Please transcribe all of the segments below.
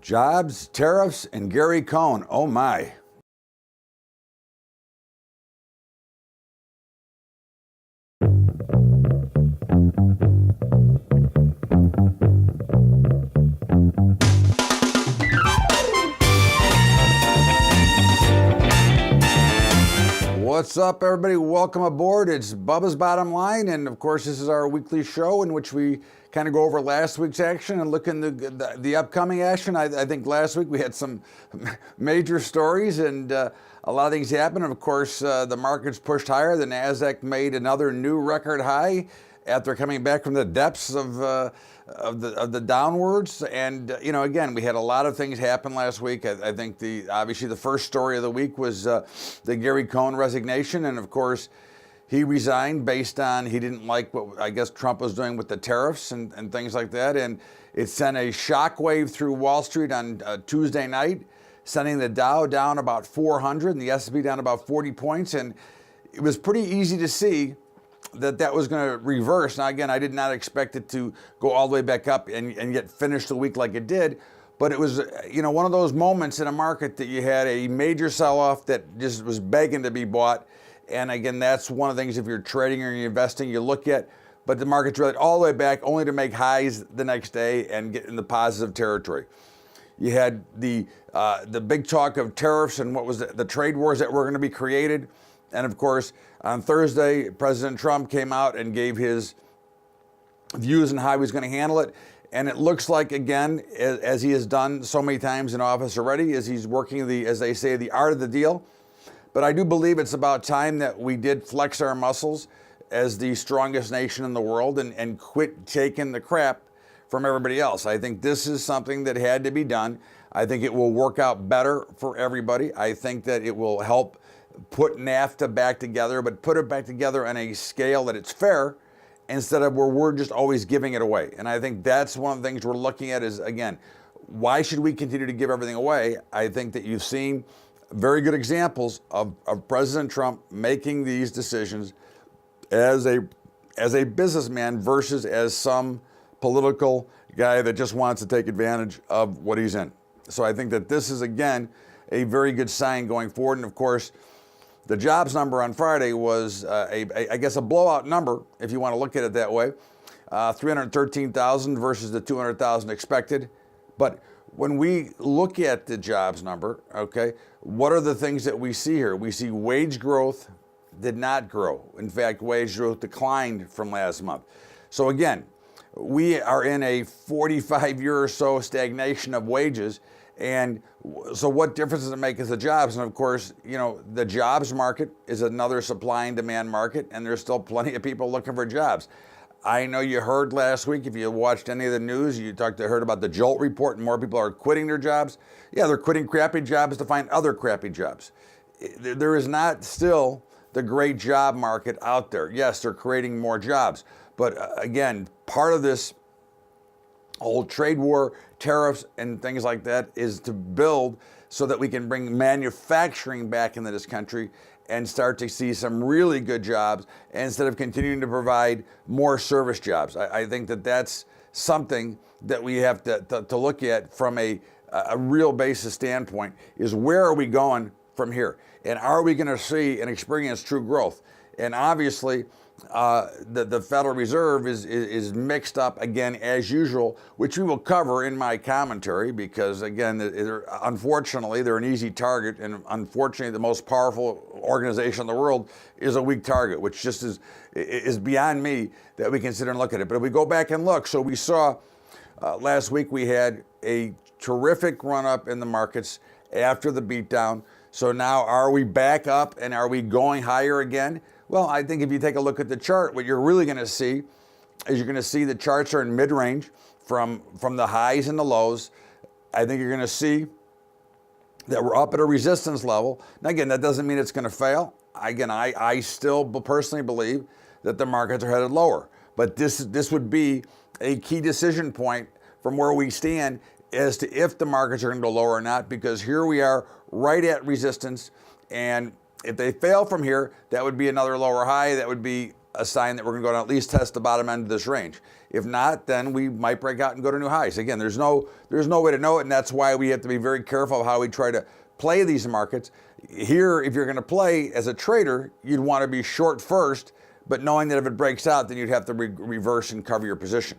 Jobs, tariffs, and Gary Cohn. Oh my. What's up, everybody? Welcome aboard. It's Bubba's Bottom Line, and of course, this is our weekly show in which we kind of go over last week's action and look in the upcoming action. I think last week we had some major stories and a lot of things happened. And of course, the markets pushed higher. The Nasdaq made another new record high after coming back from the depths of the downwards. And you know, again, we had a lot of things happen last week. I think obviously the first story of the week was the Gary Cohn resignation, and of course he resigned based on he didn't like what I guess Trump was doing with the tariffs and things like that, and it sent a shockwave through Wall Street on Tuesday night, sending the Dow down about 400 and the S&P down about 40 points, and it was pretty easy to see that was going to reverse. Now, again, I did not expect it to go all the way back up and yet finish the week like it did. But it was, you know, one of those moments in a market that you had a major sell-off that just was begging to be bought. And again, that's one of the things if you're trading or you're investing, you look at. But the market's really all the way back, only to make highs the next day and get in the positive territory. You had the big talk of tariffs and what was the trade wars that were going to be created. And of course, on Thursday, President Trump came out and gave his views on how he was going to handle it. And it looks like, again, as he has done so many times in office already, as he's working as they say, the art of the deal. But I do believe it's about time that we did flex our muscles as the strongest nation in the world and quit taking the crap from everybody else. I think this is something that had to be done. I think it will work out better for everybody. I think that it will help put NAFTA back together, but put it back together on a scale that it's fair instead of where we're just always giving it away. And I think that's one of the things we're looking at is, again, why should we continue to give everything away? I think that you've seen very good examples of President Trump making these decisions as a businessman versus as some political guy that just wants to take advantage of what he's in. So I think that this is, again, a very good sign going forward. And of course, the jobs number on Friday was, I guess, a blowout number, if you want to look at it that way. 313,000 versus the 200,000 expected. But when we look at the jobs number, okay, what are the things that we see here? We see wage growth did not grow. In fact, wage growth declined from last month. So again, we are in a 45-year or so stagnation of wages. And so what difference does it make as the jobs? And of course, you know, the jobs market is another supply and demand market, and there's still plenty of people looking for jobs. I know you heard last week, if you watched any of the news, you heard about the JOLT report and more people are quitting their jobs. Yeah, they're quitting crappy jobs to find other crappy jobs. There is not still the great job market out there. Yes, they're creating more jobs. But again, part of this whole trade war, tariffs, and things like that is to build so that we can bring manufacturing back into this country and start to see some really good jobs instead of continuing to provide more service jobs. I think that that's something that we have to look at from a real basis standpoint is where are we going from here? And are we going to see and experience true growth? And obviously, the Federal Reserve is mixed up again as usual, which we will cover in my commentary because again, unfortunately, they're an easy target, and unfortunately, the most powerful organization in the world is a weak target, which just is beyond me that we consider and look at it. But if we go back and look, so we saw last week we had a terrific run up in the markets after the beatdown. So now are we back up and are we going higher again? Well, I think if you take a look at the chart, what you're really going to see is you're going to see the charts are in mid-range from the highs and the lows. I think you're going to see that we're up at a resistance level. Now, again, that doesn't mean it's going to fail. Again, I still personally believe that the markets are headed lower. But this would be a key decision point from where we stand as to if the markets are going to go lower or not, because here we are right at resistance, and if they fail from here, that would be another lower high. That would be a sign that we're going to go down, at least test the bottom end of this range. If not, then we might break out and go to new highs. Again, there's no way to know it, and that's why we have to be very careful of how we try to play these markets. Here, if you're going to play as a trader, you'd want to be short first, but knowing that if it breaks out, then you'd have to reverse and cover your position.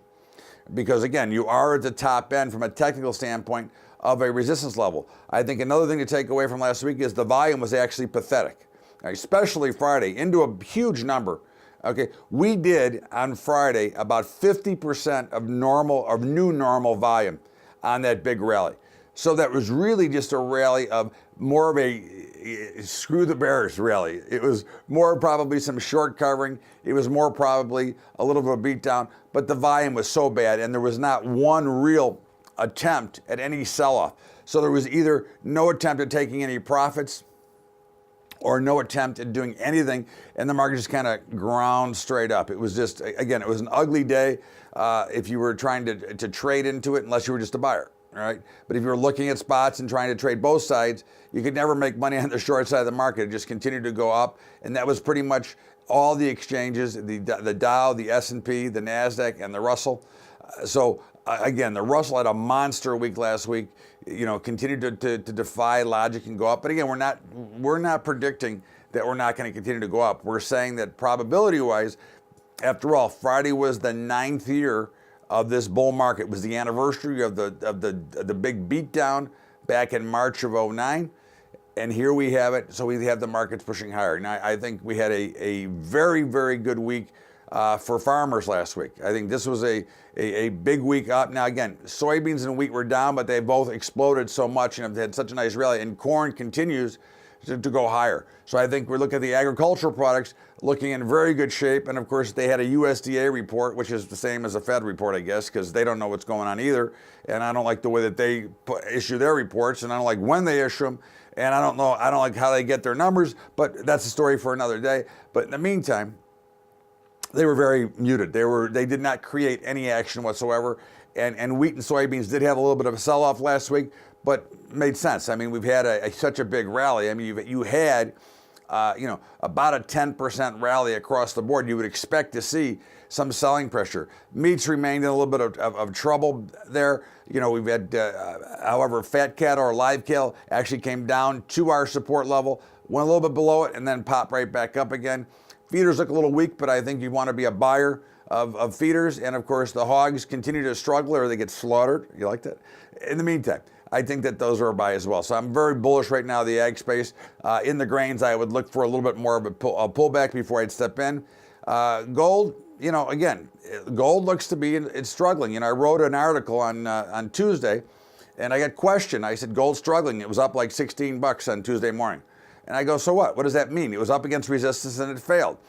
Because again, you are at the top end from a technical standpoint of a resistance level. I think another thing to take away from last week is the volume was actually pathetic, especially Friday, into a huge number. Okay, we did on Friday about 50% of new normal volume on that big rally. So that was really just a rally of more of a screw the bears rally. It was more probably some short covering. It was more probably a little bit of a beat down, but the volume was so bad and there was not one real attempt at any sell-off. So there was either no attempt at taking any profits or no attempt at doing anything, and the market just kind of ground straight up. It was just, again, it was an ugly day if you were trying to trade into it, unless you were just a buyer, all right? But if you were looking at spots and trying to trade both sides, you could never make money on the short side of the market. It just continued to go up, and that was pretty much all the exchanges, the Dow, the S&P, the NASDAQ, and the Russell. Again, the Russell had a monster week last week, continued to defy logic and go up. But again, we're not predicting that we're not going to continue to go up. We're saying that probability-wise, after all, Friday was the 9th year of this bull market. It was the anniversary of the big beatdown back in March of 2009. And here we have it. So we have the markets pushing higher. Now, I think we had a very, very good week for farmers last week. I think this was a big week up. Now again, soybeans and wheat were down, but they both exploded so much and have had such a nice rally. And corn continues to go higher. So I think we're looking at the agricultural products looking in very good shape. And of course, they had a USDA report, which is the same as a Fed report, I guess, because they don't know what's going on either. And I don't like the way that they issue their reports, and I don't like when they issue them. And I don't like how they get their numbers, but that's a story for another day. But in the meantime, they were very muted. They did not create any action whatsoever. And wheat and soybeans did have a little bit of a sell-off last week, but made sense. I mean, we've had such a big rally. I mean, you had about a 10% rally across the board. You would expect to see some selling pressure. Meats remained in a little bit of trouble there. We've had, however, fat cattle or live cattle actually came down to our support level, went a little bit below it, and then popped right back up again. Feeders look a little weak, but I think you want to be a buyer of feeders. And of course, the hogs continue to struggle or they get slaughtered. You like that? In the meantime, I think that those are a buy as well. So I'm very bullish right now, the ag space. In the grains, I would look for a little bit more of a pullback before I'd step in. Gold, again, gold looks to be it's struggling. I wrote an article on Tuesday, and I got questioned. I said, gold's struggling. It was up like $16 on Tuesday morning. And I go, so what? What does that mean? It was up against resistance and it failed.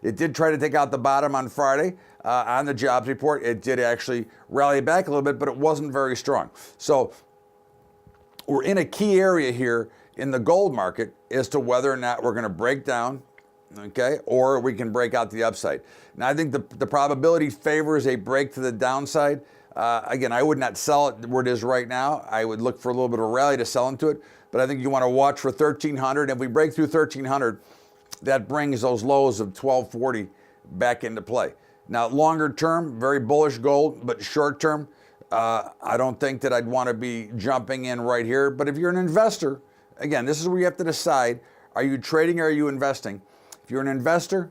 It did try to take out the bottom on Friday on the jobs report. It did actually rally back a little bit, but it wasn't very strong. So we're in a key area here in the gold market as to whether or not we're going to break down, okay, or we can break out the upside. Now, I think the probability favors a break to the downside. Again, I would not sell it where it is right now. I would look for a little bit of a rally to sell into it. But I think you want to watch for 1,300. If we break through 1,300, that brings those lows of 1,240 back into play. Now, longer term, very bullish gold, but short term, I don't think that I'd want to be jumping in right here. But if you're an investor, again, this is where you have to decide, are you trading or are you investing? If you're an investor,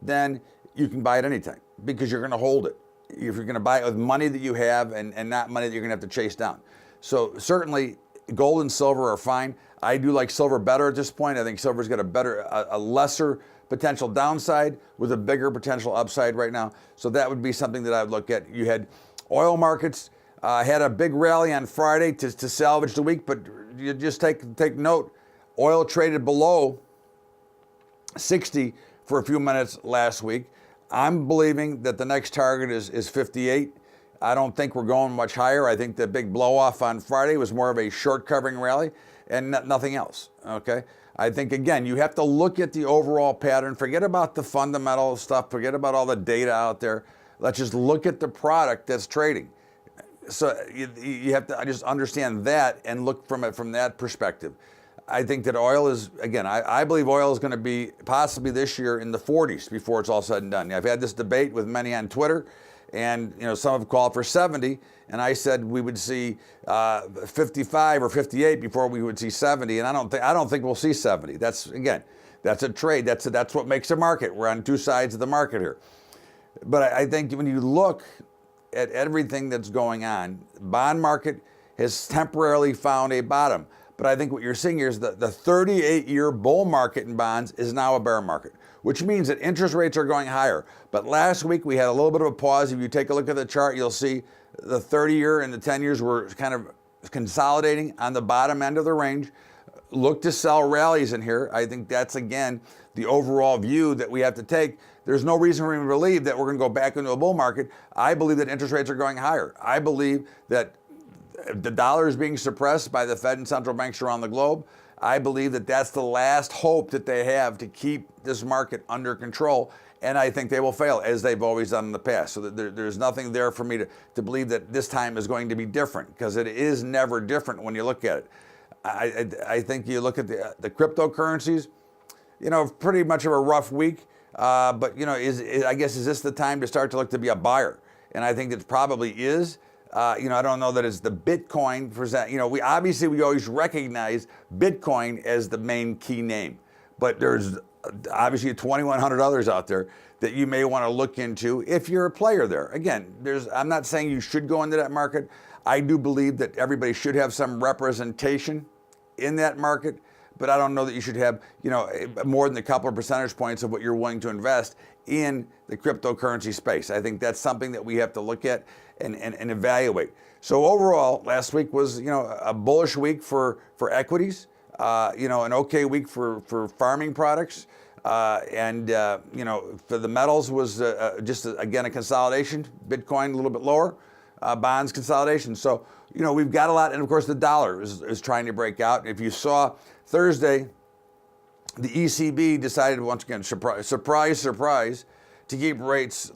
then you can buy it anytime because you're going to hold it. If you're going to buy it with money that you have and not money that you're going to have to chase down. So certainly, gold and silver are fine. I do like silver better at this point. I think silver's got a lesser potential downside with a bigger potential upside right now. So that would be something that I would look at. You had oil markets had a big rally on Friday to salvage the week, but you just take note. Oil traded below 60 for a few minutes last week. I'm believing that the next target is 58. I don't think we're going much higher. I think the big blow off on Friday was more of a short covering rally and nothing else, okay? I think, again, you have to look at the overall pattern. Forget about the fundamental stuff. Forget about all the data out there. Let's just look at the product that's trading. So you have to just understand that and look from it from that perspective. I think that oil is, again, I believe oil is going to be possibly this year in the 40s before it's all said and done. I've had this debate with many on Twitter, and some have called for 70, and I said we would see 55 or 58 before we would see 70, and I don't think we'll see 70. That's a trade. That's what makes a market. We're on two sides of the market here. But I think when you look at everything that's going on, bond market has temporarily found a bottom. But I think what you're seeing here is the 38-year bull market in bonds is now a bear market, which means that interest rates are going higher. But last week we had a little bit of a pause. If you take a look at the chart, you'll see the 30-year and the 10 years were kind of consolidating on the bottom end of the range. Look to sell rallies in here. I think that's, again, the overall view that we have to take. There's no reason for me to believe that we're going to go back into a bull market. I believe that interest rates are going higher. I believe that the dollar is being suppressed by the Fed and central banks around the globe. I believe that that's the last hope that they have to keep this market under control. And I think they will fail, as they've always done in the past. So there's nothing there for me to believe that this time is going to be different, because it is never different when you look at it. I think you look at the cryptocurrencies, pretty much of a rough week. But I guess is this the time to start to look to be a buyer? And I think it probably is. I don't know that it's the Bitcoin present. We always recognize Bitcoin as the main key name, but there's obviously 2,100 others out there that you may want to look into if you're a player there. Again, I'm not saying you should go into that market. I do believe that everybody should have some representation in that market, but I don't know that you should have, more than a couple of percentage points of what you're willing to invest in the cryptocurrency space. I think that's something that we have to look at and evaluate. So overall, last week was, a bullish week for equities, an okay week for farming products. And for the metals was just, again, a consolidation. Bitcoin a little bit lower, bonds consolidation. So, we've got a lot. And of course, the dollar is trying to break out. If you saw Thursday, the ECB decided, once again, surprise, to leave rates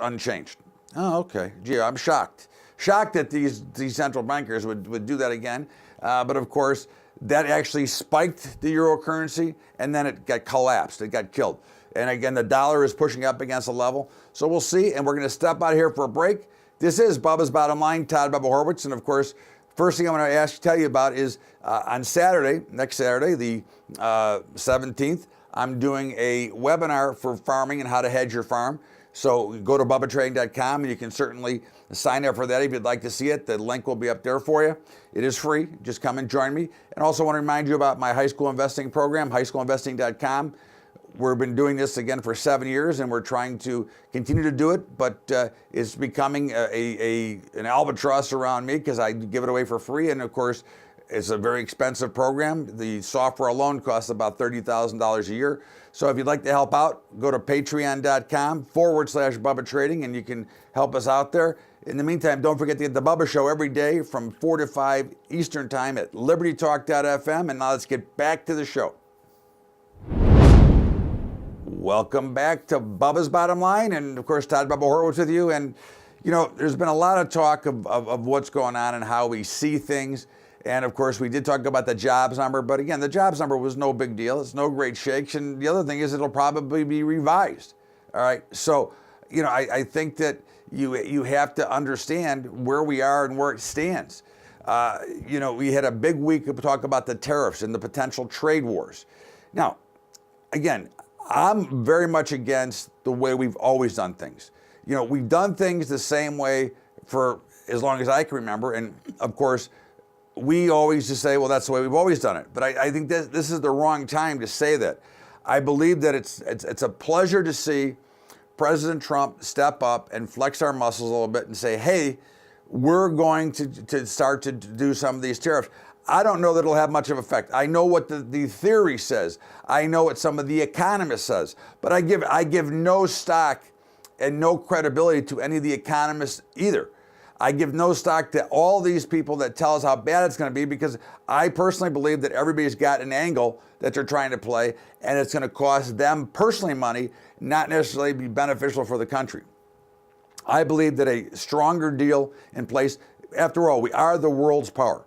unchanged. Oh, okay. Gee, I'm shocked that these central bankers would do that again. But of course, that actually spiked the euro currency, and then it got collapsed. It got killed. And again, the dollar is pushing up against a level. So we'll see. And we're going to step out here for a break. This is Bubba's Bottom Line, Todd Bubba Horwitz. And of course, first thing I'm going to tell you about is on Saturday, next Saturday, the 17th, I'm doing a webinar for farming and how to hedge your farm. So go to BubbaTrading.com and you can certainly sign up for that if you'd like to see it. The link will be up there for you. It is free. Just come and join me. And also want to remind you about my high school investing program, highschoolinvesting.com. We've been doing this again for 7 years, and we're trying to continue to do it, but it's becoming an albatross around me because I give it away for free. And of course, it's a very expensive program. The software alone costs about $30,000 a year. So if you'd like to help out, go to patreon.com/Bubba Trading, and you can help us out there. In the meantime, don't forget to get the Bubba Show every day from 4 to 5 Eastern Time at LibertyTalk.fm. And now let's get back to the show. Welcome back to Bubba's Bottom Line, and of course, Todd Bubba Horwitz with you. And there's been a lot of talk of what's going on and how we see things. And of course, we did talk about the jobs number, but again, the jobs number was no big deal. It's no great shakes. And the other thing is it'll probably be revised. All right. So, I think that you have to understand where we are and where it stands. We had a big week of talk about the tariffs and the potential trade wars. Now, again, I'm very much against the way we've always done things. We've done things the same way for as long as I can remember. And of course, we always just say, well, that's the way we've always done it. But I think this is the wrong time to say that. I believe that it's a pleasure to see President Trump step up and flex our muscles a little bit and say, hey, we're going to start to do some of these tariffs. I don't know that it'll have much of effect. I know what the theory says. I know what some of the economists says. But I give no stock and no credibility to any of the economists either. I give no stock to all these people that tell us how bad it's going to be, because I personally believe that everybody's got an angle that they're trying to play, and it's going to cost them personally money, not necessarily be beneficial for the country. I believe that a stronger deal in place, after all, we are the world's power.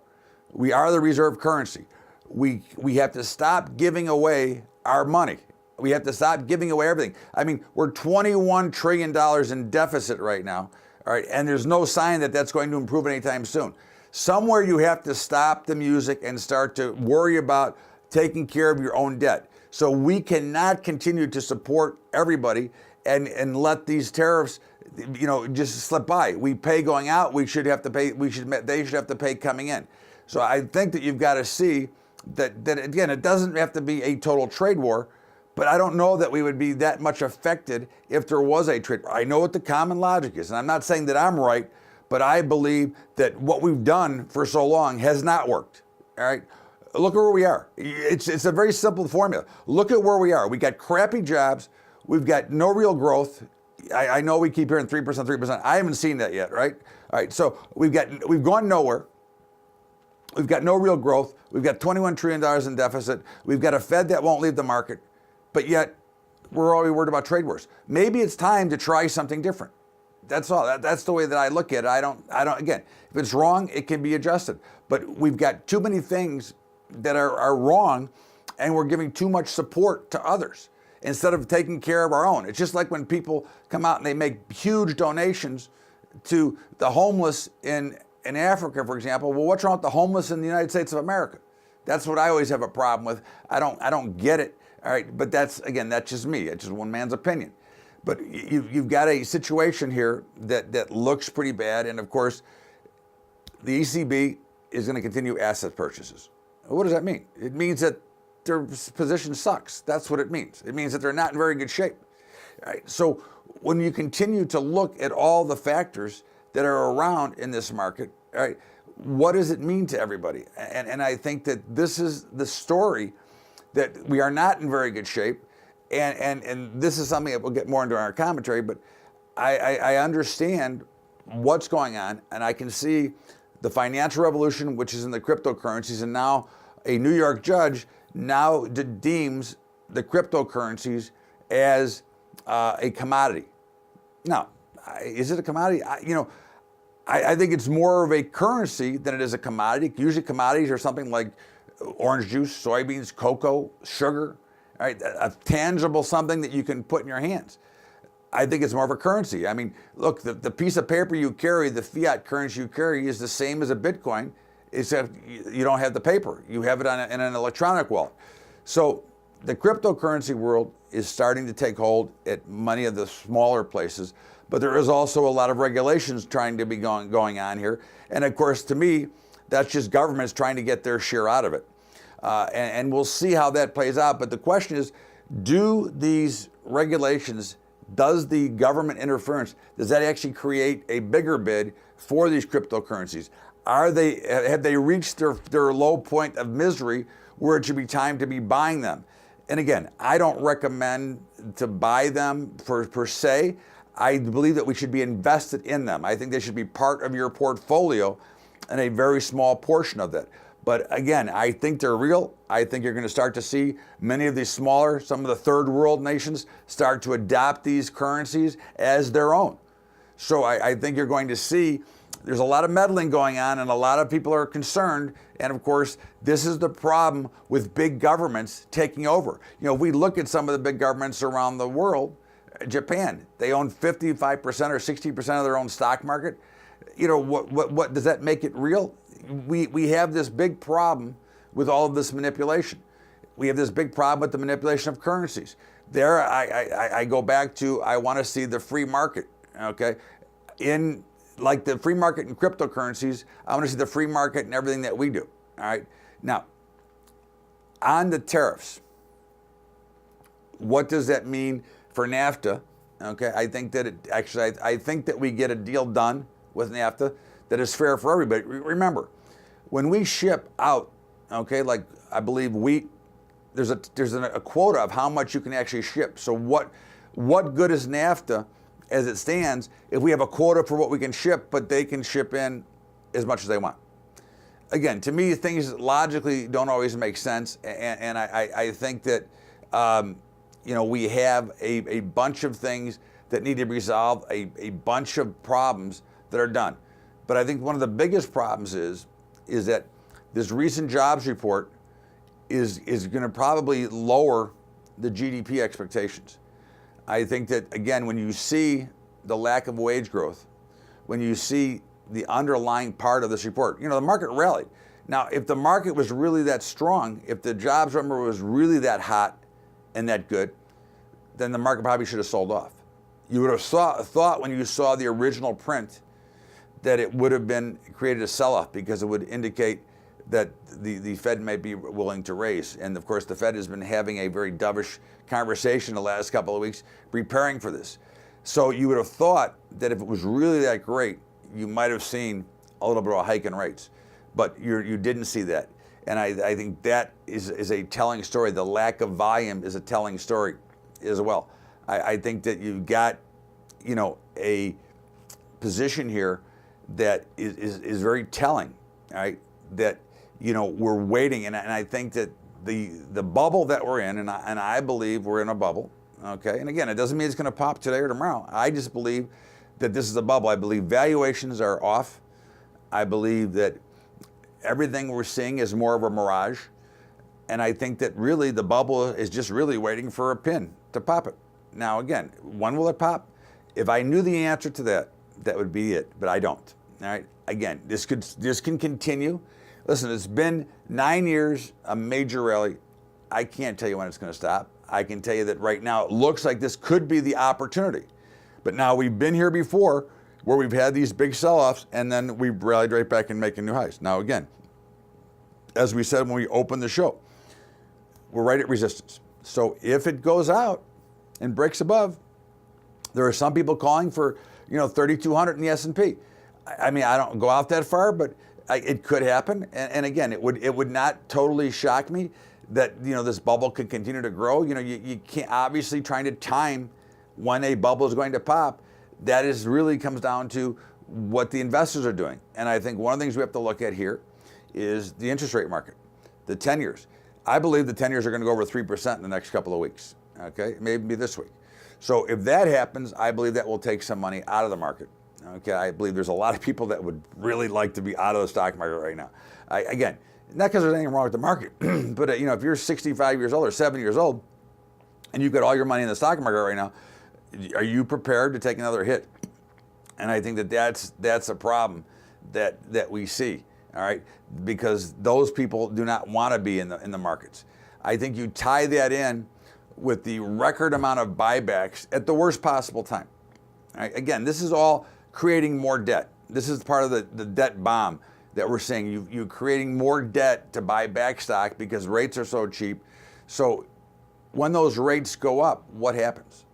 We are the reserve currency. we have to stop giving away our money. We have to stop giving away everything. I mean, we're $21 trillion in deficit right now, all right, and there's no sign that that's going to improve anytime soon. Somewhere you have to stop the music and start to worry about taking care of your own debt. So we cannot continue to support everybody and let these tariffs, just slip by. We pay going out, they should have to pay coming in. So I think that you've got to see that again, it doesn't have to be a total trade war, but I don't know that we would be that much affected if there was a trade war. I know what the common logic is, and I'm not saying that I'm right, but I believe that what we've done for so long has not worked, all right? Look at where we are. It's a very simple formula. Look at where we are. We got crappy jobs. We've got no real growth. I know we keep hearing 3%, 3%. I haven't seen that yet, right? All right, so we've gone nowhere. We've got no real growth. We've got $21 trillion in deficit. We've got a Fed that won't leave the market, but yet we're already worried about trade wars. Maybe it's time to try something different. That's all. That's the way that I look at it. I don't, again, if it's wrong, it can be adjusted. But we've got too many things that are wrong, and we're giving too much support to others instead of taking care of our own. It's just like when people come out and they make huge donations to the homeless in Africa, for example. Well, what's wrong with the homeless in the United States of America? That's what I always have a problem with. I don't get it. All right, but that's just me. It's just one man's opinion. But you've got a situation here that looks pretty bad, and of course, the ECB is going to continue asset purchases. What does that mean? It means that their position sucks. That's what it means. It means that they're not in very good shape. All right, so when you continue to look at all the factors that are around in this market, all right, what does it mean to everybody? And I think that this is the story, that we are not in very good shape. And this is something that we'll get more into our commentary, but I understand what's going on, and I can see the financial revolution, which is in the cryptocurrencies, and now a New York judge now deems the cryptocurrencies as a commodity. Now, is it a commodity? I think it's more of a currency than it is a commodity. Usually commodities are something like orange juice, soybeans, cocoa, sugar, all right, a tangible something that you can put in your hands. I think it's more of a currency. I mean, look, the piece of paper you carry, the fiat currency you carry, is the same as a Bitcoin, except you don't have the paper. You have it in an electronic wallet. So the cryptocurrency world is starting to take hold at many of the smaller places, but there is also a lot of regulations trying to be going on here. And of course, to me, that's just governments trying to get their share out of it. And we'll see how that plays out. But the question is, do these regulations, does the government interference, does that actually create a bigger bid for these cryptocurrencies? Have they reached their low point of misery where it should be time to be buying them? And again, I don't recommend to buy them per se. I believe that we should be invested in them. I think they should be part of your portfolio and a very small portion of that. But again, I think they're real. I think you're going to start to see many of these smaller, some of the third world nations start to adopt these currencies as their own. So I think you're going to see there's a lot of meddling going on, and a lot of people are concerned. And of course, this is the problem with big governments taking over. We look at some of the big governments around the world. Japan, they own 55% or 60% of their own stock market. What does that make it real? We have this big problem with all of this manipulation. We have this big problem with the manipulation of currencies. There, I go back to, I want to see the free market, okay? In like the free market in cryptocurrencies, I want to see the free market in everything that we do, all right? Now, on the tariffs, what does that mean for NAFTA? Okay, I think that I think that we get a deal done with NAFTA that is fair for everybody. Remember, when we ship out, okay, like I believe wheat, there's a quota of how much you can actually ship. So what good is NAFTA as it stands if we have a quota for what we can ship, but they can ship in as much as they want? Again, to me, things logically don't always make sense, and I think that we have a bunch of things that need to be resolved, a bunch of problems that are done. But I think one of the biggest problems is that this recent jobs report is going to probably lower the GDP expectations. I think that, again, when you see the lack of wage growth, when you see the underlying part of this report, the market rallied. Now, if the market was really that strong, if the jobs number was really that hot and that good, then the market probably should have sold off. You would have thought when you saw the original print that it would have been created a sell-off, because it would indicate that the Fed might be willing to raise. And of course, the Fed has been having a very dovish conversation the last couple of weeks preparing for this. So you would have thought that if it was really that great, you might have seen a little bit of a hike in rates. But you didn't see that. And I think that is a telling story. The lack of volume is a telling story as well. I think that you've got, a position here that is very telling, right? That, we're waiting. And I think that the bubble that we're in, and I believe we're in a bubble, okay? And again, it doesn't mean it's going to pop today or tomorrow. I just believe that this is a bubble. I believe valuations are off. I believe that everything we're seeing is more of a mirage. And I think that really the bubble is just really waiting for a pin to pop it. Now, again, when will it pop? If I knew the answer to that, that would be it, but I don't. All right. Again, this can continue. Listen, it's been 9 years, a major rally. I can't tell you when it's going to stop. I can tell you that right now it looks like this could be the opportunity. But now we've been here before where we've had these big sell-offs and then we rallied right back and making new highs. Now again, as we said when we opened the show, we're right at resistance. So if it goes out and breaks above, there are some people calling for 3,200 in the S&P. I mean, I don't go out that far, but it could happen. And again, it would not totally shock me that this bubble could continue to grow. You can't, obviously trying to time when a bubble is going to pop. That is really comes down to what the investors are doing. And I think one of the things we have to look at here is the interest rate market, the 10 years. I believe the 10 years are going to go over 3% in the next couple of weeks. Okay, maybe this week. So if that happens, I believe that will take some money out of the market. Okay, I believe there's a lot of people that would really like to be out of the stock market right now. Again, not because there's anything wrong with the market, but if you're 65 years old or 70 years old and you've got all your money in the stock market right now, are you prepared to take another hit? And I think that's a problem that we see. All right, because those people do not want to be in the markets. I think you tie that in with the record amount of buybacks at the worst possible time. All right? Again, this is all creating more debt. This is part of the debt bomb that we're seeing. You're creating more debt to buy back stock because rates are so cheap. So when those rates go up, what happens?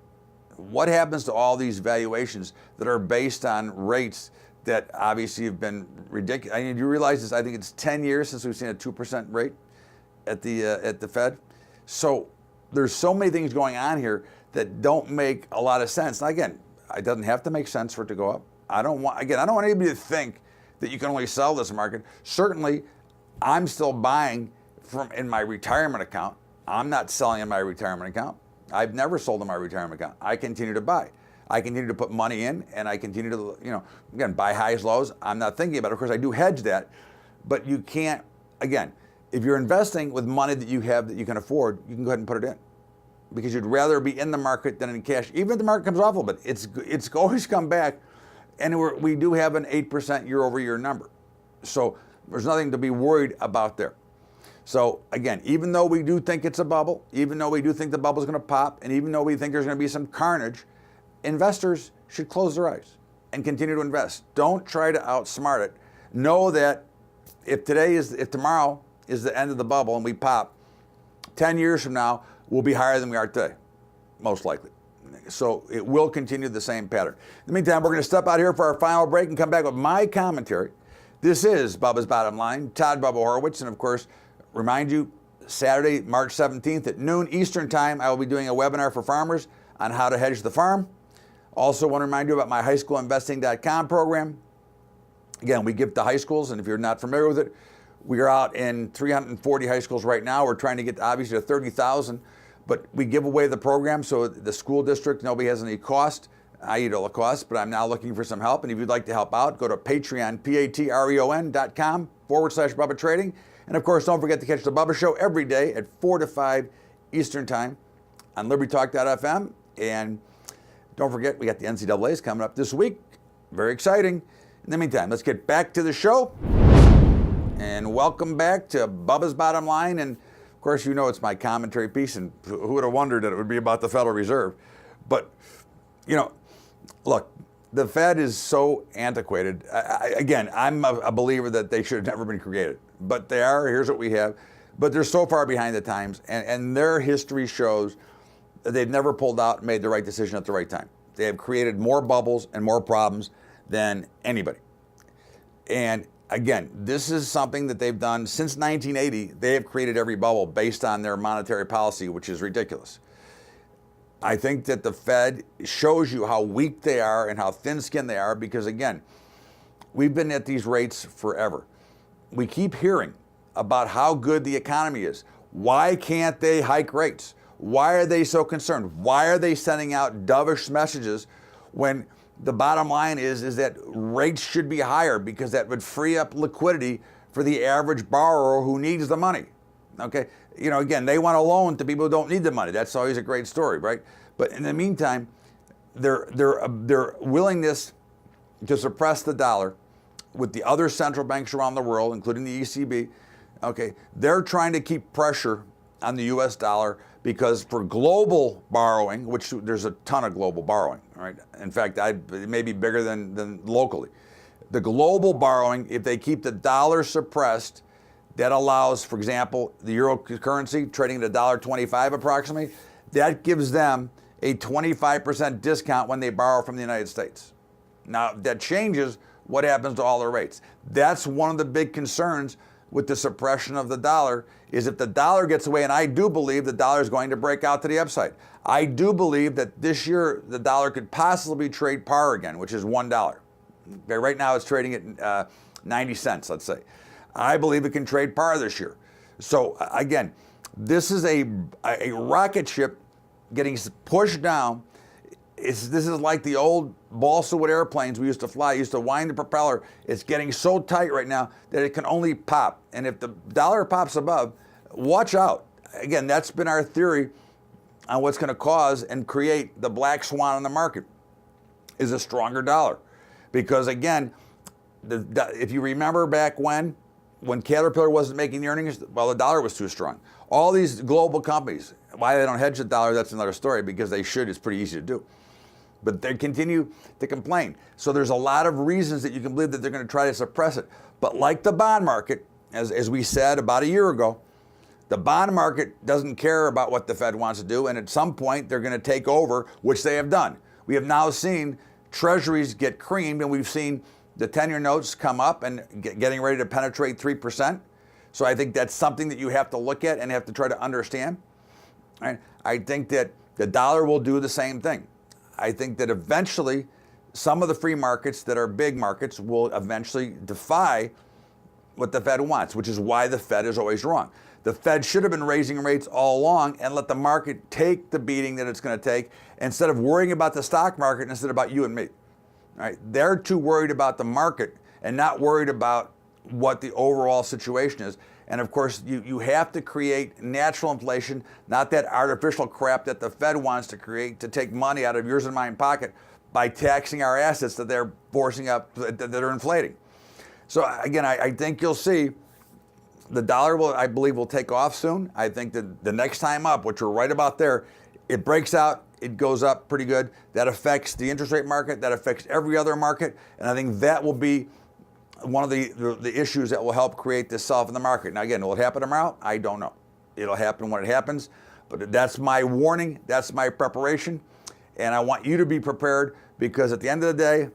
What happens to all these valuations that are based on rates that obviously have been ridiculous? I mean, you realize this? I think it's 10 years since we've seen a 2% rate at the Fed. So there's so many things going on here that don't make a lot of sense. Now again, it doesn't have to make sense for it to go up. I don't want anybody to think that you can only sell this market. Certainly, I'm still buying in my retirement account. I'm not selling in my retirement account. I've never sold in my retirement account. I continue to buy. I continue to put money in, and I continue to, again, buy highs, lows. I'm not thinking about it. Of course, I do hedge that, but you can't, again, if you're investing with money that you have that you can afford, you can go ahead and put it in, because you'd rather be in the market than in cash. Even if the market comes off a little bit, it's always come back, and we do have an 8% year-over-year number. So there's nothing to be worried about there. So again, even though we do think it's a bubble, even though we do think the bubble is going to pop, and even though we think there's going to be some carnage, investors should close their eyes and continue to invest. Don't try to outsmart it. Know that if tomorrow is the end of the bubble and we pop, 10 years from now, we'll be higher than we are today, most likely. So it will continue the same pattern. In the meantime, we're going to step out here for our final break and come back with my commentary. This is Bubba's Bottom Line, Todd Bubba Horwitz, and of course, remind you, Saturday, March 17th at noon Eastern Time, I will be doing a webinar for farmers on how to hedge the farm. Also want to remind you about my highschoolinvesting.com program. Again, we give to high schools, and if you're not familiar with it, we are out in 340 high schools right now. We're trying to get obviously to 30,000, but we give away the program so the school district, nobody has any cost. I eat all the costs, but I'm now looking for some help. And if you'd like to help out, go to Patreon, Patreon.com facebook.com/Bubba Trading. And of course, don't forget to catch the Bubba Show every day at 4 to 5 Eastern Time on LibertyTalk.fm. And don't forget, we got the NCAAs coming up this week. Very exciting. In the meantime, let's get back to the show. And welcome back to Bubba's Bottom Line. And of course, you know it's my commentary piece, and who would have wondered that it would be about the Federal Reserve? But, you know, look, the Fed is so antiquated. Again, I'm a believer that they should have never been created. But they are. Here's what we have. But they're so far behind the times, and their history shows that they've never pulled out and made the right decision at the right time. They have created more bubbles and more problems than anybody. And again, this is something that they've done since 1980. They have created every bubble based on their monetary policy, which is ridiculous. I think that the Fed shows you how weak they are and how thin-skinned they are because, again, we've been at these rates forever. We keep hearing about how good the economy is. Why can't they hike rates? Why are they so concerned? Why are they sending out dovish messages when the bottom line is that rates should be higher because that would free up liquidity for the average borrower who needs the money? Okay, you know, again, they want a loan to people who don't need the money. That's always a great story, right? But in the meantime, their willingness to suppress the dollar with the other central banks around the world, including the ECB, okay, they're trying to keep pressure on the U.S. dollar because for global borrowing, which there's a ton of global borrowing, right? In fact, it may be bigger than locally. The global borrowing, if they keep the dollar suppressed, that allows, for example, the euro currency trading at $1.25 approximately, that gives them a 25% discount when they borrow from the United States. Now, that changes what happens to all their rates. That's one of the big concerns with the suppression of the dollar, is if the dollar gets away, and I do believe the dollar is going to break out to the upside. I do believe that this year the dollar could possibly trade par again, which is $1. Okay, right now it's trading at 90 cents, let's say. I believe it can trade par this year. So again, this is a rocket ship getting pushed down. This is like the old balsa wood airplanes we used to fly, used to wind the propeller. It's getting so tight right now that it can only pop. And if the dollar pops above, watch out. Again, that's been our theory on what's going to cause and create the black swan in the market, is a stronger dollar. Because again, if you remember back when Caterpillar wasn't making the earnings, well, the dollar was too strong. All these global companies, why they don't hedge the dollar, that's another story, because they should. It's pretty easy to do. But they continue to complain. So there's a lot of reasons that you can believe that they're going to try to suppress it. But like the bond market, as we said about a year ago, the bond market doesn't care about what the Fed wants to do, and at some point they're going to take over, which they have done. We have now seen treasuries get creamed, and we've seen the 10-year notes come up and getting ready to penetrate 3%. So I think that's something that you have to look at and have to try to understand. Right? I think that the dollar will do the same thing. I think that eventually some of the free markets that are big markets will eventually defy what the Fed wants, which is why the Fed is always wrong. The Fed should have been raising rates all along and let the market take the beating that it's going to take instead of worrying about the stock market instead about you and me. Right? They're too worried about the market and not worried about what the overall situation is. And of course, you have to create natural inflation, not that artificial crap that the Fed wants to create to take money out of yours and mine pocket by taxing our assets that they're forcing up, that are inflating. So again, I think you'll see the dollar I believe will take off soon. I think that the next time up, which we're right about there, it breaks out, it goes up pretty good. That affects the interest rate market, that affects every other market, and I think that will be one of the issues that will help create this self in the market. Now again, will it happen tomorrow? I don't know. It'll happen when it happens, but that's my warning, that's my preparation, and I want you to be prepared because at the end of the day,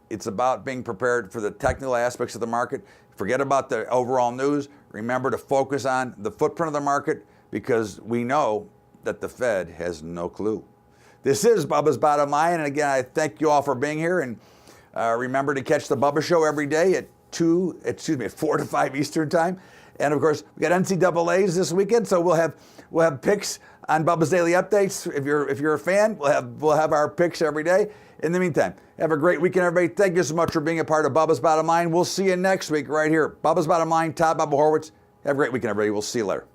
it's about being prepared for the technical aspects of the market. Forget about the overall news. Remember to focus on the footprint of the market because we know that the Fed has no clue. This is Bubba's Bottom Line, and again, I thank you all for being here, and remember to catch the Bubba Show every day at 4 to 5 Eastern Time. And of course, we got NCAAs this weekend, so we'll have picks on Bubba's Daily Updates. If you're a fan, we'll have our picks every day. In the meantime, have a great weekend, everybody. Thank you so much for being a part of Bubba's Bottom Line. We'll see you next week right here. Bubba's Bottom Line, Todd Bubba Horwitz. Have a great weekend, everybody. We'll see you later.